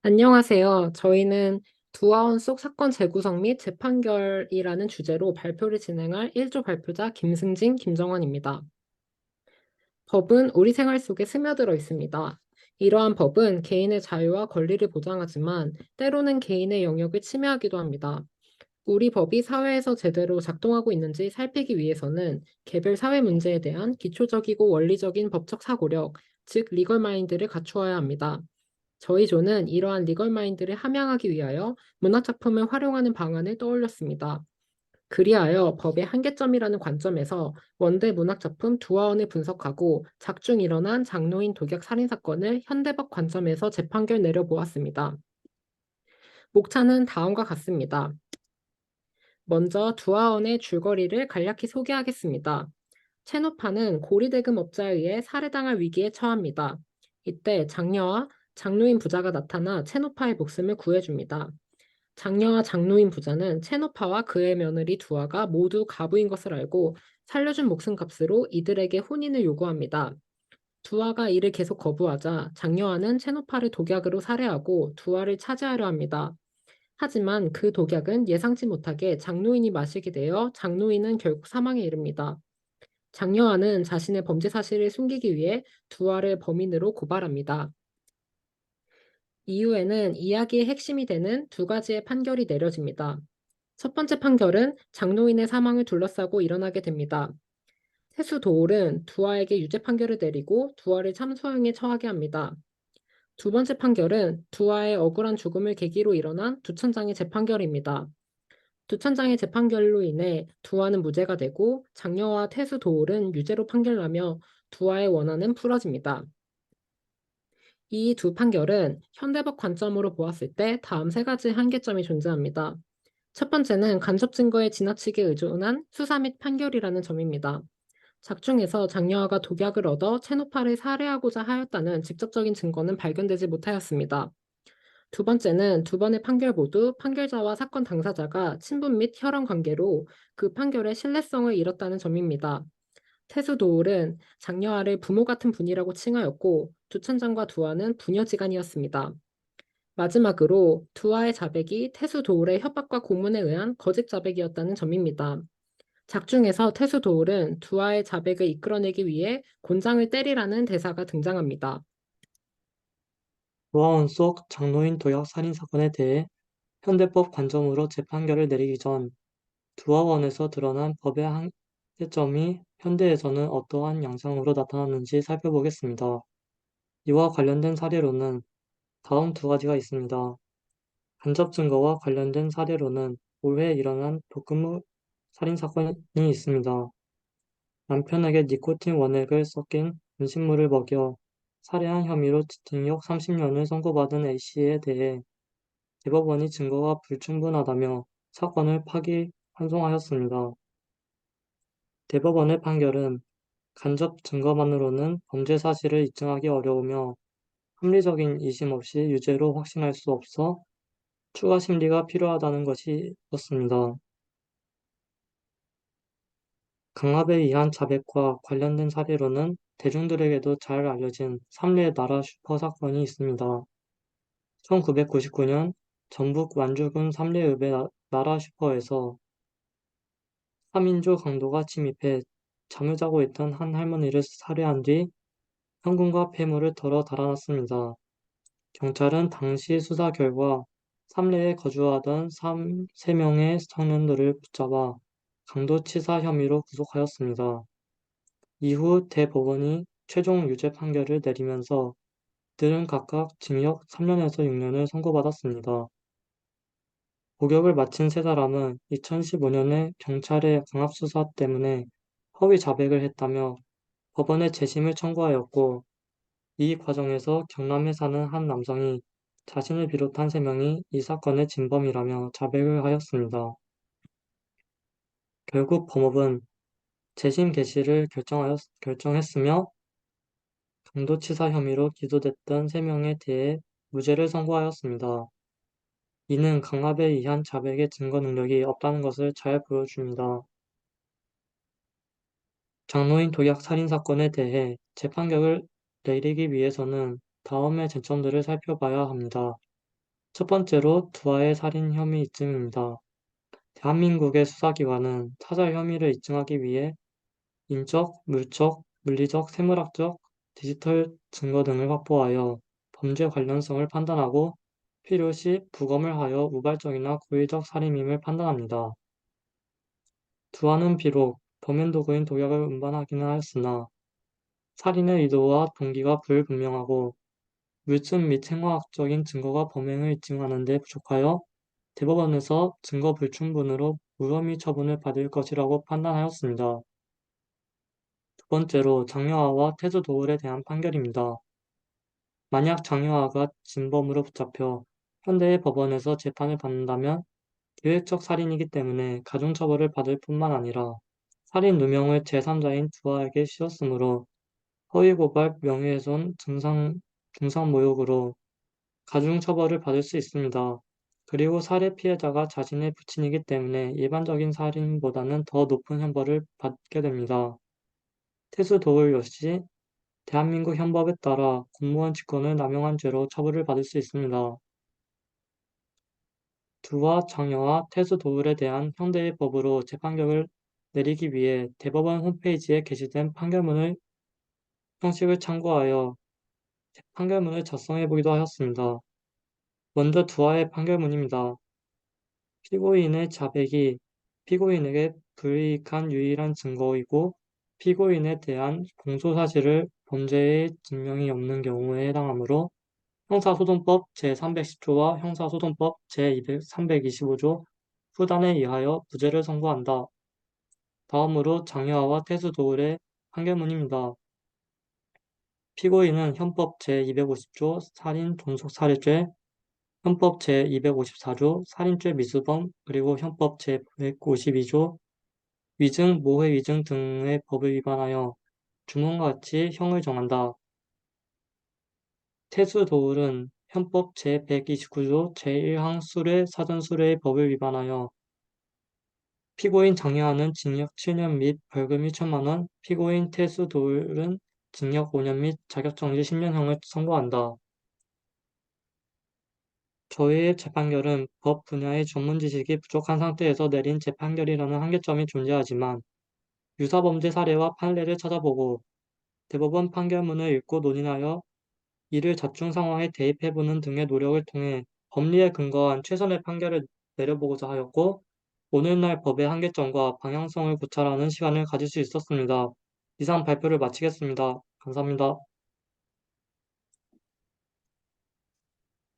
안녕하세요. 저희는 두아원 속 사건 재구성 및 재판결이라는 주제로 발표를 진행할 1조 발표자 김승진, 김정환입니다. 법은 우리 생활 속에 스며들어 있습니다. 이러한 법은 개인의 자유와 권리를 보장하지만 때로는 개인의 영역을 침해하기도 합니다. 우리 법이 사회에서 제대로 작동하고 있는지 살피기 위해서는 개별 사회 문제에 대한 기초적이고 원리적인 법적 사고력, 즉 리걸 마인드를 갖추어야 합니다. 저희 조는 이러한 리걸 마인드를 함양하기 위하여 문학작품을 활용하는 방안을 떠올렸습니다. 그리하여 법의 한계점이라는 관점에서 원대 문학작품 두화원을 분석하고 작중 일어난 장로인 독약 살인사건을 현대법 관점에서 재판결 내려보았습니다. 목차는 다음과 같습니다. 먼저 두화원의 줄거리를 간략히 소개하겠습니다. 체노파는 고리대금업자에 의해 살해당할 위기에 처합니다. 이때 장녀와 장노인 부자가 나타나 체노파의 목숨을 구해줍니다. 장녀와 장노인 부자는 체노파와 그의 며느리 두아가 모두 가부인 것을 알고 살려준 목숨값으로 이들에게 혼인을 요구합니다. 두아가 이를 계속 거부하자 장녀와는 체노파를 독약으로 살해하고 두아를 차지하려 합니다. 하지만 그 독약은 예상치 못하게 장노인이 마시게 되어 장노인은 결국 사망에 이릅니다. 장여아는 자신의 범죄 사실을 숨기기 위해 두아를 범인으로 고발합니다. 이후에는 이야기의 핵심이 되는 두 가지의 판결이 내려집니다. 첫 번째 판결은 장노인의 사망을 둘러싸고 일어나게 됩니다. 세수 도올은 두아에게 유죄 판결을 내리고 두아를 참수형에 처하게 합니다. 두 번째 판결은 두아의 억울한 죽음을 계기로 일어난 두천장의 재판결입니다. 두천장의 재판결로 인해 두아는 무죄가 되고 장녀와 태수 도올은 유죄로 판결나며 두아의 원한은 풀어집니다. 이 두 판결은 현대법 관점으로 보았을 때 다음 세 가지 한계점이 존재합니다. 첫 번째는 간접 증거에 지나치게 의존한 수사 및 판결이라는 점입니다. 작중에서 장녀아가 독약을 얻어 체노파를 살해하고자 하였다는 직접적인 증거는 발견되지 못하였습니다. 두 번째는 두 번의 판결 모두 판결자와 사건 당사자가 친분 및 혈연 관계로 그 판결의 신뢰성을 잃었다는 점입니다. 태수 도올은 장녀아를 부모 같은 분이라고 칭하였고 두천장과 두아는 부녀지간이었습니다. 마지막으로 두아의 자백이 태수 도올의 협박과 고문에 의한 거짓 자백이었다는 점입니다. 작중에서 태수 도올은 두아의 자백을 이끌어내기 위해 곤장을 때리라는 대사가 등장합니다. 노아원 속 장노인 도약 살인 사건에 대해 현대법 관점으로 재판결을 내리기 전 두아원에서 드러난 법의 한계점이 현대에서는 어떠한 양상으로 나타났는지 살펴보겠습니다. 이와 관련된 사례로는 다음 두 가지가 있습니다. 간접 증거와 관련된 사례로는 올해 일어난 도금무 살인 사건이 있습니다. 남편에게 니코틴 원액을 섞인 음식물을 먹여 살해한 혐의로 징역 30년을 선고받은 A씨에 대해 대법원이 증거가 불충분하다며 사건을 파기환송하였습니다. 대법원의 판결은 간접 증거만으로는 범죄 사실을 입증하기 어려우며 합리적인 이심 없이 유죄로 확신할 수 없어 추가 심리가 필요하다는 것이었습니다. 강압에 의한 자백과 관련된 사례로는 대중들에게도 잘 알려진 삼례 나라 슈퍼 사건이 있습니다. 1999년 전북 완주군 삼례읍의 나라 슈퍼에서 3인조 강도가 침입해 잠을 자고 있던 한 할머니를 살해한 뒤 현금과 폐물을 덜어 달아났습니다. 경찰은 당시 수사 결과 삼례에 거주하던 3명의 청년들을 붙잡아 강도치사 혐의로 구속하였습니다. 이후 대법원이 최종 유죄 판결을 내리면서 이들은 각각 징역 3년에서 6년을 선고받았습니다. 복역을 마친 세 사람은 2015년에 경찰의 강압수사 때문에 허위 자백을 했다며 법원에 재심을 청구하였고, 이 과정에서 경남에 사는 한 남성이 자신을 비롯한 3명이 이 사건의 진범이라며 자백을 하였습니다. 결국 법원은 재심 개시를 결정했으며 강도치사 혐의로 기소됐던 3명에 대해 무죄를 선고하였습니다. 이는 강압에 의한 자백의 증거 능력이 없다는 것을 잘 보여줍니다. 장노인 도약 살인 사건에 대해 재판결을 내리기 위해서는 다음의 쟁점들을 살펴봐야 합니다. 첫 번째로 두아의 살인 혐의 입증입니다. 대한민국의 수사기관은 타자 혐의를 입증하기 위해 인적, 물적, 물리적, 생물학적, 디지털 증거 등을 확보하여 범죄 관련성을 판단하고 필요시 부검을 하여 우발적이나 고의적 살인임을 판단합니다. 두아는 비록 범행 도구인 독약을 운반하기는 하였으나 살인의 의도와 동기가 불분명하고 물증 및 생화학적인 증거가 범행을 입증하는 데 부족하여 대법원에서 증거 불충분으로 무혐의 처분을 받을 것이라고 판단하였습니다. 두 번째로 장여아와 태수 도울에 대한 판결입니다. 만약 장여아가 진범으로 붙잡혀 현대의 법원에서 재판을 받는다면 계획적 살인이기 때문에 가중처벌을 받을 뿐만 아니라 살인 누명을 제3자인 두아에게 씌웠으므로 허위고발, 명예훼손, 중상모욕으로 가중처벌을 받을 수 있습니다. 그리고 살해 피해자가 자신의 부친이기 때문에 일반적인 살인보다는 더 높은 형벌을 받게 됩니다. 태수 도울 역시 대한민국 형법에 따라 공무원 직권을 남용한 죄로 처벌을 받을 수 있습니다. 두와 장여와 태수 도울에 대한 현대의 법으로 재판결을 내리기 위해 대법원 홈페이지에 게시된 판결문을 형식을 참고하여 판결문을 작성해 보기도 하였습니다. 먼저 두아의 판결문입니다. 피고인의 자백이 피고인에게 불이익한 유일한 증거이고 피고인에 대한 공소사실을 범죄의 증명이 없는 경우에 해당하므로 형사소송법 제310조와 형사소송법 제325조 후단에 의하여 무죄를 선고한다. 다음으로 장여아와 태수 도울의 판결문입니다. 피고인은 현법 제250조 살인 존속살해죄, 현법 제254조 살인죄 미수범, 그리고 현법 제152조 위증, 모해 위증 등의 법을 위반하여 주문과 같이 형을 정한다. 태수 도울은 현법 제129조 제1항 수뢰, 사전수뢰의 법을 위반하여 피고인 장여아는 징역 7년 및 벌금 1천만 원, 피고인 태수 도울은 징역 5년 및 자격정지 10년형을 선고한다. 저희의 재판결은 법 분야의 전문 지식이 부족한 상태에서 내린 재판결이라는 한계점이 존재하지만 유사범죄 사례와 판례를 찾아보고 대법원 판결문을 읽고 논의하여 이를 자충 상황에 대입해보는 등의 노력을 통해 법리에 근거한 최선의 판결을 내려보고자 하였고 오늘날 법의 한계점과 방향성을 고찰하는 시간을 가질 수 있었습니다. 이상 발표를 마치겠습니다. 감사합니다.